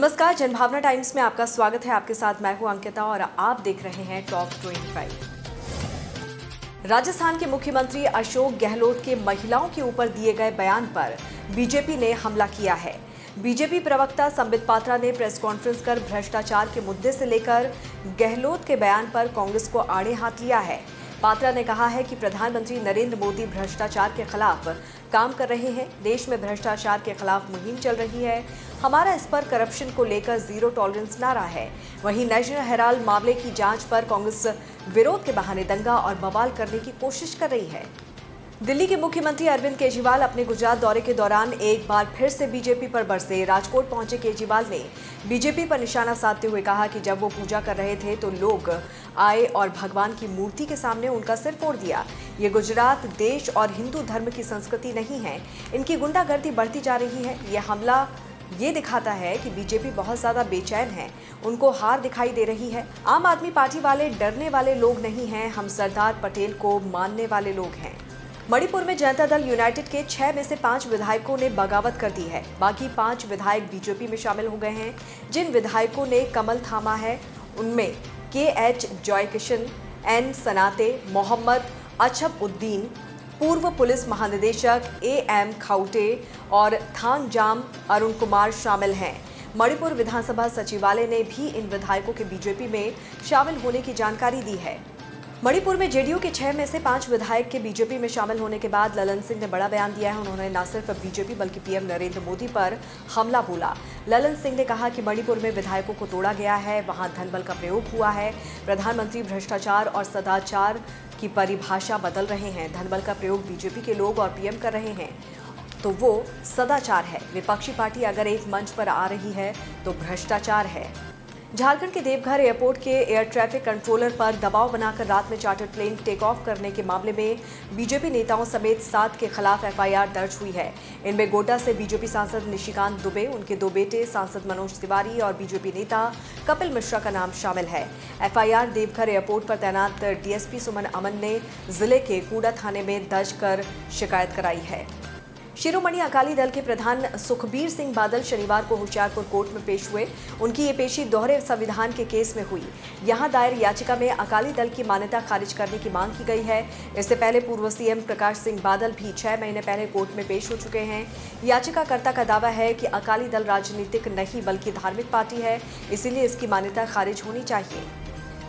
नमस्कार, जनभावना टाइम्स में आपका स्वागत है। आपके साथ मैं हूं अंकिता और आप देख रहे हैं टॉप 25। राजस्थान के मुख्यमंत्री अशोक गहलोत के महिलाओं के ऊपर दिए गए बयान पर बीजेपी ने हमला किया है। बीजेपी प्रवक्ता संबित पात्रा ने प्रेस कॉन्फ्रेंस कर भ्रष्टाचार के मुद्दे से लेकर गहलोत के बयान पर कांग्रेस को आड़े हाथ लिया है। पात्रा ने कहा है कि प्रधानमंत्री नरेंद्र मोदी भ्रष्टाचार के खिलाफ काम कर रहे हैं। देश में भ्रष्टाचार के खिलाफ मुहिम चल रही है। हमारा इस पर करप्शन को लेकर जीरो टॉलरेंस नारा है। वहीं नेशनल हेराल्ड मामले की जांच पर कांग्रेस विरोध के बहाने दंगा और बवाल करने की कोशिश कर रही है। दिल्ली के मुख्यमंत्री अरविंद केजरीवाल अपने गुजरात दौरे के दौरान एक बार फिर से बीजेपी पर बरसे। राजकोट पहुंचे केजरीवाल ने बीजेपी पर निशाना साधते हुए कहा कि जब वो पूजा कर रहे थे तो लोग आए और भगवान की मूर्ति के सामने उनका सिर फोड़ दिया। ये गुजरात देश और हिंदू धर्म की संस्कृति नहीं है। इनकी गुंडागर्दी बढ़ती जा रही है। ये हमला ये दिखाता है कि बीजेपी बहुत ज्यादा बेचैन है, उनको हार दिखाई दे रही है। आम आदमी पार्टी वाले डरने वाले लोग नहीं हैं, हम सरदार पटेल को मानने वाले लोग हैं। मणिपुर में जनता दल यूनाइटेड के 6 में से 5 विधायकों ने बगावत कर दी है। बाकी 5 विधायक बीजेपी में शामिल हो गए हैं। जिन विधायकों ने कमल थामा है उनमें KH जॉयकिशन, N सनाते, मोहम्मद अछब-उद्दीन, पूर्व पुलिस महानिदेशक AM खाउटे और थांगजाम अरुण कुमार शामिल हैं। मणिपुर विधानसभा सचिवालय ने भी इन विधायकों के बीजेपी में शामिल होने की जानकारी दी है। मणिपुर में जेडीयू के 6 में से 5 विधायक के बीजेपी में शामिल होने के बाद ललन सिंह ने बड़ा बयान दिया है। उन्होंने न सिर्फ बीजेपी बल्कि पीएम नरेंद्र मोदी पर हमला बोला। ललन सिंह ने कहा कि मणिपुर में विधायकों को तोड़ा गया है, वहां धनबल का प्रयोग हुआ है। प्रधानमंत्री भ्रष्टाचार और सदाचार की परिभाषा बदल रहे हैं। धनबल का प्रयोग बीजेपी के लोग और पीएम कर रहे हैं तो वो सदाचार है। विपक्षी पार्टी अगर एक मंच पर आ रही है तो भ्रष्टाचार है। झारखंड के देवघर एयरपोर्ट के एयर ट्रैफिक कंट्रोलर पर दबाव बनाकर रात में चार्टर्ड प्लेन टेक ऑफ करने के मामले में बीजेपी नेताओं समेत 7 के खिलाफ FIR दर्ज हुई है। इनमें गोड्डा से बीजेपी सांसद निशिकांत दुबे, उनके 2 बेटे सांसद मनोज तिवारी और बीजेपी नेता कपिल मिश्रा का नाम शामिल है। FIR देवघर एयरपोर्ट पर तैनात DSP सुमन अमन ने जिले के कूड़ा थाने में दर्ज कर शिकायत कराई है। शिरोमणि अकाली दल के प्रधान सुखबीर सिंह बादल शनिवार को होशियारपुर कोर्ट में पेश हुए। उनकी ये पेशी दोहरे संविधान के केस में हुई। यहां दायर याचिका में अकाली दल की मान्यता खारिज करने की मांग की गई है। इससे पहले पूर्व CM प्रकाश सिंह बादल भी 6 महीने पहले कोर्ट में पेश हो चुके हैं। याचिकाकर्ता का दावा है कि अकाली दल राजनीतिक नहीं बल्कि धार्मिक पार्टी है, इसीलिए इसकी मान्यता खारिज होनी चाहिए।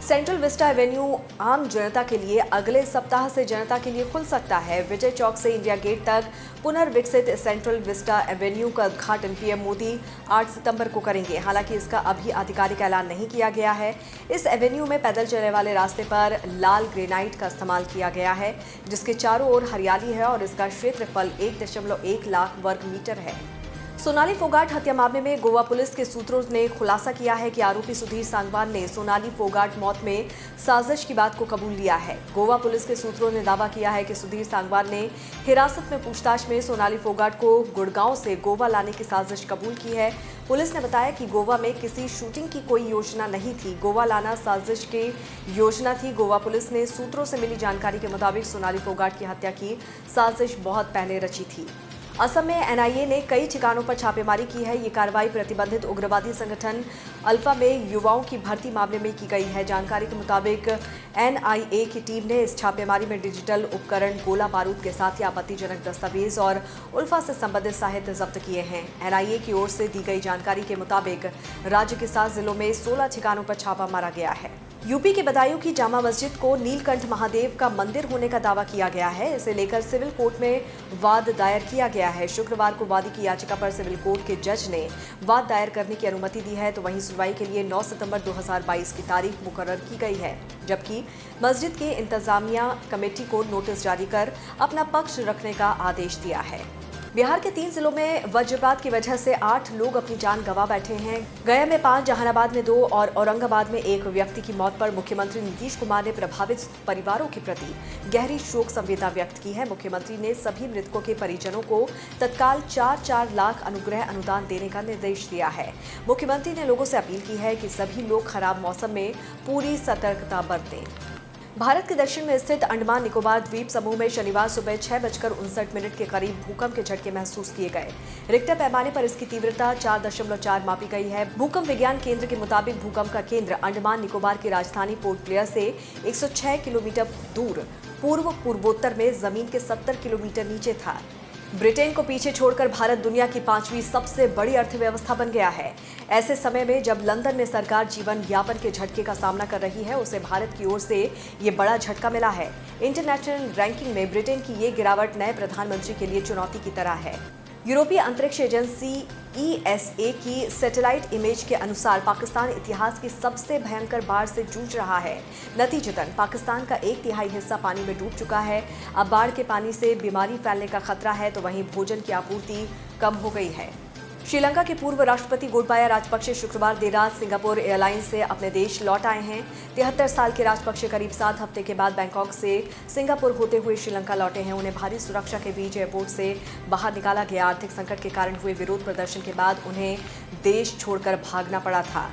सेंट्रल विस्टा एवेन्यू आम जनता के लिए अगले सप्ताह से जनता के लिए खुल सकता है। विजय चौक से इंडिया गेट तक पुनर्विकसित सेंट्रल विस्टा एवेन्यू का उद्घाटन पीएम मोदी 8 सितंबर को करेंगे। हालांकि इसका अभी आधिकारिक ऐलान नहीं किया गया है। इस एवेन्यू में पैदल चलने वाले रास्ते पर लाल ग्रेनाइट का इस्तेमाल किया गया है, जिसके चारों ओर हरियाली है और इसका क्षेत्रफल 1.1 लाख वर्ग मीटर है। सोनाली फोगाट हत्या मामले में गोवा पुलिस के सूत्रों ने खुलासा किया है कि आरोपी सुधीर सांगवान ने सोनाली फोगाट मौत में साजिश की बात को कबूल लिया है। गोवा पुलिस के सूत्रों ने दावा किया है कि सुधीर सांगवान ने हिरासत में पूछताछ में सोनाली फोगाट को गुड़गांव से गोवा लाने की साजिश कबूल की है। पुलिस ने बताया कि गोवा में किसी शूटिंग की कोई योजना नहीं थी, गोवा लाना साजिश की योजना थी। गोवा पुलिस ने सूत्रों से मिली जानकारी के मुताबिक सोनाली फोगाट की हत्या की साजिश बहुत पहले रची थी। असम में NIA ने कई ठिकानों पर छापेमारी की है। ये कार्रवाई प्रतिबंधित उग्रवादी संगठन अल्फा में युवाओं की भर्ती मामले में की गई है। जानकारी के मुताबिक NIA की टीम ने इस छापेमारी में डिजिटल उपकरण, गोला बारूद के साथ ही आपत्तिजनक दस्तावेज और उल्फा से संबंधित साहित्य जब्त किए हैं। NIA की ओर से दी गई जानकारी के मुताबिक राज्य के 7 जिलों में 16 ठिकानों पर छापा मारा गया है। यूपी के बदायूं की जामा मस्जिद को नीलकंठ महादेव का मंदिर होने का दावा किया गया है। इसे लेकर सिविल कोर्ट में वाद दायर किया गया है। शुक्रवार को वादी की याचिका पर सिविल कोर्ट के जज ने वाद दायर करने की अनुमति दी है, तो वहीं सुनवाई के लिए 9 सितंबर 2022 की तारीख मुकर्रर की गई है, जबकि मस्जिद की इंतजामिया कमेटी को नोटिस जारी कर अपना पक्ष रखने का आदेश दिया है। बिहार के 3 जिलों में वज्रपात की वजह से 8 लोग अपनी जान गंवा बैठे हैं। गया में 5, जहानाबाद में 2 और औरंगाबाद में 1 व्यक्ति की मौत पर मुख्यमंत्री नीतीश कुमार ने प्रभावित परिवारों के प्रति गहरी शोक संवेदना व्यक्त की है। मुख्यमंत्री ने सभी मृतकों के परिजनों को तत्काल 4-4 लाख अनुग्रह अनुदान देने का निर्देश दिया है। मुख्यमंत्री ने लोगों से अपील की है कि सभी लोग खराब मौसम में पूरी सतर्कता बरतें। भारत के दक्षिण में स्थित अंडमान निकोबार द्वीप समूह में शनिवार सुबह 6:59 के करीब भूकंप के झटके महसूस किए गए। रिक्टर पैमाने पर इसकी तीव्रता 4.4 मापी गई है। भूकंप विज्ञान केंद्र के मुताबिक भूकंप का केंद्र अंडमान निकोबार की राजधानी पोर्ट ब्लेयर से 106 किलोमीटर दूर पूर्व पूर्वोत्तर में जमीन के 70 किलोमीटर नीचे था। ब्रिटेन को पीछे छोड़कर भारत दुनिया की 5वीं सबसे बड़ी अर्थव्यवस्था बन गया है। ऐसे समय में जब लंदन में सरकार जीवन यापन के झटके का सामना कर रही है, उसे भारत की ओर से ये बड़ा झटका मिला है। इंटरनेशनल रैंकिंग में ब्रिटेन की ये गिरावट नए प्रधानमंत्री के लिए चुनौती की तरह है। यूरोपीय अंतरिक्ष एजेंसी ESA की सैटेलाइट इमेज के अनुसार पाकिस्तान इतिहास की सबसे भयंकर बाढ़ से जूझ रहा है। नतीजतन पाकिस्तान का 1/3 हिस्सा पानी में डूब चुका है। अब बाढ़ के पानी से बीमारी फैलने का खतरा है, तो वहीं भोजन की आपूर्ति कम हो गई है। श्रीलंका के पूर्व राष्ट्रपति गोटाबाया राजपक्षे शुक्रवार देर रात सिंगापुर एयरलाइंस से अपने देश लौट आए हैं। 73 साल के राजपक्षे करीब 7 हफ्ते के बाद बैंकॉक से सिंगापुर होते हुए श्रीलंका लौटे हैं। उन्हें भारी सुरक्षा के बीच एयरपोर्ट से बाहर निकाला गया। आर्थिक संकट के कारण हुए विरोध प्रदर्शन के बाद उन्हें देश छोड़कर भागना पड़ा था।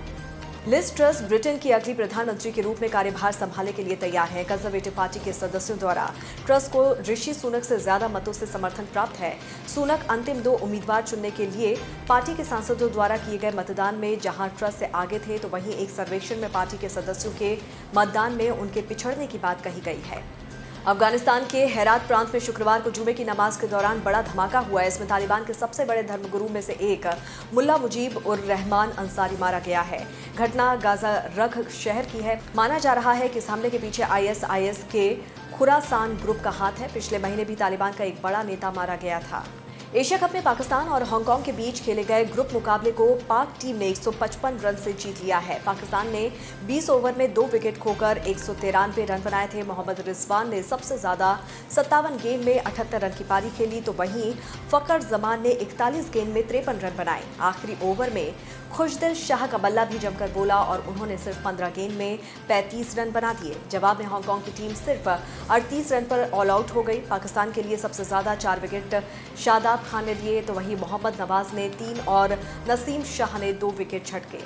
लिज ट्रस ब्रिटेन की अगली प्रधानमंत्री के रूप में कार्यभार संभालने के लिए तैयार हैं। कंजर्वेटिव पार्टी के सदस्यों द्वारा ट्रस को ऋषि सुनक से ज्यादा मतों से समर्थन प्राप्त है। सुनक अंतिम 2 उम्मीदवार चुनने के लिए पार्टी के सांसदों द्वारा किए गए मतदान में जहां ट्रस से आगे थे, तो वहीं एक सर्वेक्षण में पार्टी के सदस्यों के मतदान में उनके पिछड़ने की बात कही गई है। अफगानिस्तान के हेरात प्रांत में शुक्रवार को जुमे की नमाज के दौरान बड़ा धमाका हुआ है। इसमें तालिबान के सबसे बड़े धर्मगुरु में से एक मुल्ला मुजीब उर रहमान अंसारी मारा गया है। घटना गाजा रख शहर की है। माना जा रहा है कि इस हमले के पीछे ISIS के खुरासान ग्रुप का हाथ है। पिछले महीने भी तालिबान का एक बड़ा नेता मारा गया था। एशिया कप में पाकिस्तान और हांगकांग के बीच खेले गए ग्रुप मुकाबले को पाक टीम ने 155 रन से जीत लिया है। पाकिस्तान ने 20 ओवर में 2 विकेट खोकर 193 रन बनाए थे। मोहम्मद रिजवान ने सबसे ज्यादा 57 गेंद में 78 रन की पारी खेली, तो वहीं फकर जमान ने 41 गेंद में 53 रन बनाए। आखिरी ओवर में खुशदिल शाह का बल्ला भी जमकर बोला और उन्होंने सिर्फ 15 गेंद में 35 रन बना दिए। जवाब में हांगकांग की टीम सिर्फ 38 रन पर ऑल आउट हो गई। पाकिस्तान के लिए सबसे ज्यादा 4 विकेट शादाब खान ने लिए, तो वहीं मोहम्मद नवाज ने 3 और नसीम शाह ने 2 विकेट झटके।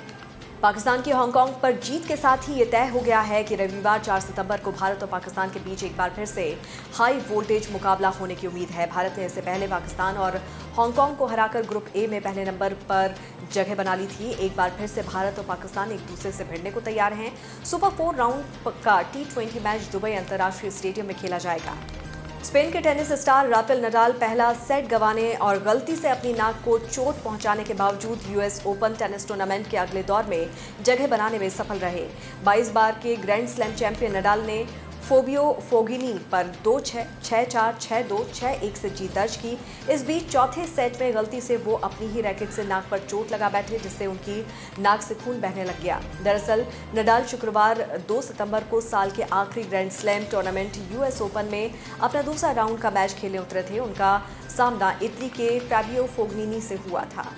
पाकिस्तान की हांगकांग पर जीत के साथ ही ये तय हो गया है कि रविवार 4 सितंबर को भारत और पाकिस्तान के बीच एक बार फिर से हाई वोल्टेज मुकाबला होने की उम्मीद है। भारत ने इससे पहले पाकिस्तान और हांगकांग को हराकर ग्रुप ए में पहले नंबर पर जगह बना ली थी। एक बार फिर से भारत और पाकिस्तान एक दूसरे से भिड़ने को तैयार हैं। सुपर 4 राउंड का T20 मैच दुबई अंतर्राष्ट्रीय स्टेडियम में खेला जाएगा। स्पेन के टेनिस स्टार राफेल नडाल पहला सेट गंवाने और गलती से अपनी नाक को चोट पहुंचाने के बावजूद US ओपन टेनिस टूर्नामेंट के अगले दौर में जगह बनाने में सफल रहे। 22 बार के ग्रैंड स्लैम चैंपियन नडाल ने फोबियो फोगिनी पर 2-6, 6-4, 6-2, 6-1 से जीत दर्ज की। इस बीच चौथे सेट में गलती से वो अपनी ही रैकेट से नाक पर चोट लगा बैठे, जिससे उनकी नाक से खून बहने लग गया। दरअसल नडाल शुक्रवार 2 सितंबर को साल के आखिरी grand slam tournament US open में अपना दूसरा राउंड का मैच खेलने उतरे थे। उनका सामना इटली के फैबियो फोगिनी से हुआ था।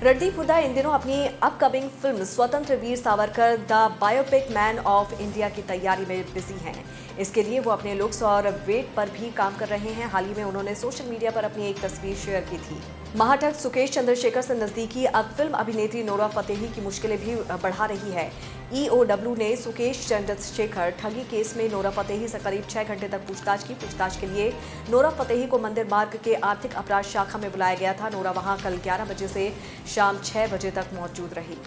रणदीप हुड्डा इन दिनों अपनी upcoming film Swatantra Veer Savarkar the biopic man of India की तैयारी में बिजी हैं। इसके लिए वो अपने लुक्स और वेट पर भी काम कर रहे हैं। हाल ही में उन्होंने सोशल मीडिया पर अपनी एक तस्वीर शेयर की थी। महाठग सुकेश चंद्रशेखर से नजदीकी अब फिल्म अभिनेत्री नोरा फतेही की मुश्किलें भी बढ़ा रही है। EOW ने सुकेश चंद्रशेखर ठगी केस में नोरा फतेही से करीब 6 घंटे तक पूछताछ की। पूछताछ के लिए नोरा फतेही को मंदिर मार्ग के आर्थिक अपराध शाखा में बुलाया गया था। नोरा वहां कल 11 बजे से शाम 6 बजे तक मौजूद रही।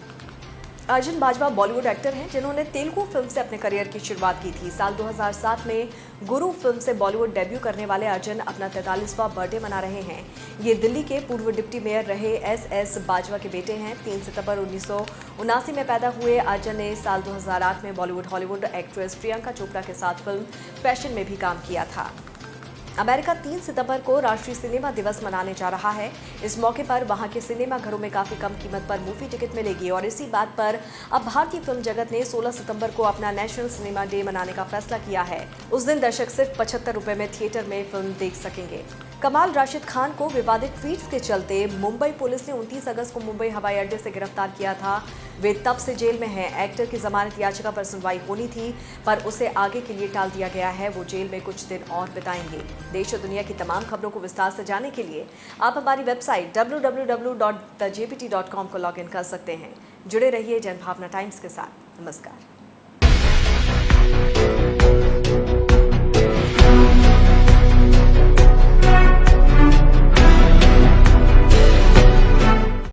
अर्जुन बाजवा बॉलीवुड एक्टर हैं जिन्होंने तेलुगु फिल्म से अपने करियर की शुरुआत की थी। साल 2007 में गुरु फिल्म से बॉलीवुड डेब्यू करने वाले अर्जुन अपना 43वां बर्थडे मना रहे हैं। ये दिल्ली के पूर्व डिप्टी मेयर रहे SS बाजवा के बेटे हैं। 3 सितंबर 1979 में पैदा हुए अर्जुन ने साल 2008 में बॉलीवुड हॉलीवुड एक्ट्रेस प्रियंका चोपड़ा के साथ फिल्म फैशन में भी काम किया था। अमेरिका 3 सितंबर को राष्ट्रीय सिनेमा दिवस मनाने जा रहा है। इस मौके पर वहां के सिनेमा घरों में काफी कम कीमत पर मूवी टिकट मिलेगी और इसी बात पर अब भारतीय फिल्म जगत ने 16 सितंबर को अपना नेशनल सिनेमा डे मनाने का फैसला किया है। उस दिन दर्शक सिर्फ 75 रुपए में थिएटर में फिल्म देख सकेंगे। कमाल राशिद खान को विवादित ट्वीट्स के चलते मुंबई पुलिस ने 29 अगस्त को मुंबई हवाई अड्डे से गिरफ्तार किया था। वे तब से जेल में हैं। एक्टर की जमानत याचिका पर सुनवाई होनी थी, पर उसे आगे के लिए टाल दिया गया है। वो जेल में कुछ दिन और बिताएंगे। देश और दुनिया की तमाम खबरों को विस्तार से जानने के लिए आप हमारी वेबसाइट www.thejpt.com को लॉग इन कर सकते हैं। जुड़े रहिए जनभावना टाइम्स के साथ। नमस्कार।